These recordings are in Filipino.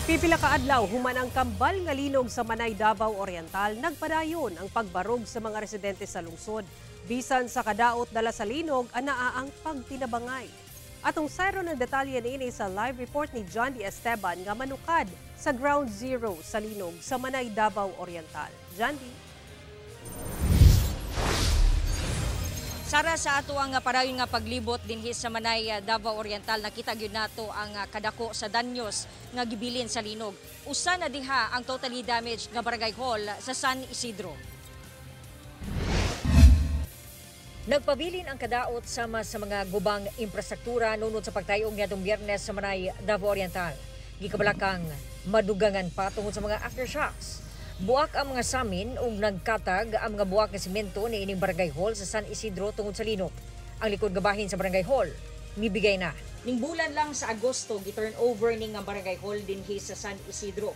Pipila ka adlaw human ang kambal nga linog sa Manay, Davao Oriental nagpadayon ang pagbarog sa mga residente sa lungsod. Bisan sa kadaot dala sa linog anaa ang pagtinabangay. Atong sayro ng detalye niini sa live report ni John D. Esteban nga manukad sa Ground Zero sa linog sa Manay, Davao Oriental. John D. Sara sa ato ang parayon nga paglibot dinhi sa Manay, Davao Oriental, nakita gyud nato ang kadako sa danyos nga gibilin sa linog. Usa na diha ang totally damaged nga barangay hall sa San Isidro. Nagpabilin ang kadaot sama sa mga gubang infrastruktura nunod sa pagtayong niadtong Biyernes sa Manay, Davao Oriental. Gikabalakang madugangan pa tungod sa mga aftershocks. Buak ang mga samin ug nagkatag ang mga buak nga semento ni ining barangay hall sa San Isidro tungod sa linog. Ang likod nga bahin sa barangay hall mibigay na. Ning bulan lang sa Agosto gi-turn over ning nga barangay hall dinhi sa San Isidro.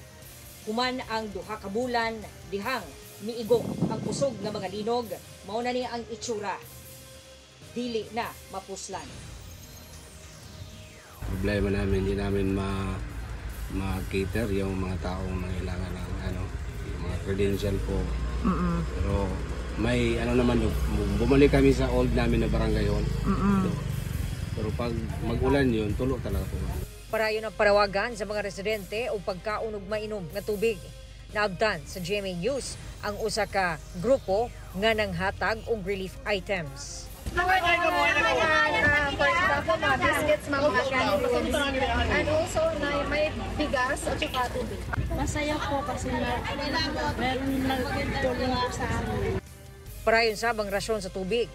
Human ang duha ka bulan dihang miigok ang kusog nga mga linog, mao na ni ang itsura. Dili na mapuslan. Problema namin, hindi namin ma-cater yung mga taong nangailangan ng yung mga credential po. Pero may naman, bumalik kami sa old namin na barangay hall. Pero pag mag-ulan yun, tulo talaga po. Parayon ang parawagan sa mga residente o pagkaon ug mainom nga tubig. Naabdan sa GMA News ang usa ka grupo nga nanghatag og relief items. For example, mga biscuits, mga candies, and also may bigas at saka tubig. Masaya po kasi meron nagtulong po sa amin. Parayon sa bang rasyon sa tubig.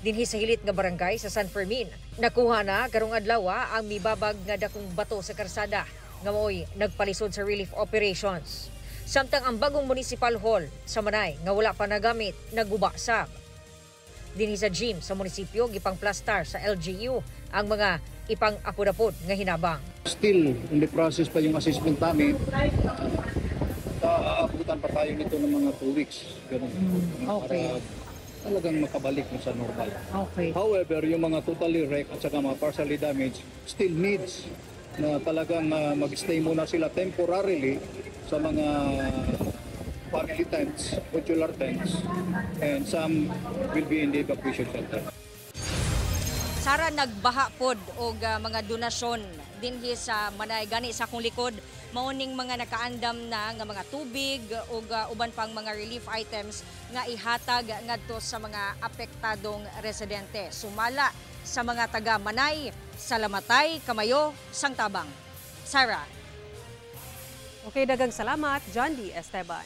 Dinhi sa hilit nga barangay sa San Fermin, nakuha na karong adlaw ang mibabag nga dakong bato sa karsada nga mo'y nagpalisod sa relief operations. Samtang ang bagong municipal hall sa Manay nga wala pa nagamit, nagubasab. Dinhi sa gym sa munisipyo gipang-plastar sa LGU ang mga ipang-apod-apod nga hinabang. Still in the process pa yung assessment namin. Aabutan pa tayo nito ng mga 2 weeks. Ganun. Okay. Para talagang makabalik sa normal. Okay. However, yung mga totally wrecked at saka mga partially damaged still needs na talagang mag-stay muna sila temporarily sa mga family tents, modular tents, and some will be in the evacuation center. Sara nagbaha pod og mga donasyon dinhi sa Manay gani sa akong likod, mauning mga nakaandam na nga mga tubig ug uban pang mga relief items nga ihatag ngadto sa mga apektadong residente. Sumala sa mga taga Manay, Salamatay, Kamayo, Sangtabang. Sara. Okay, dagang salamat, John D. Esteban.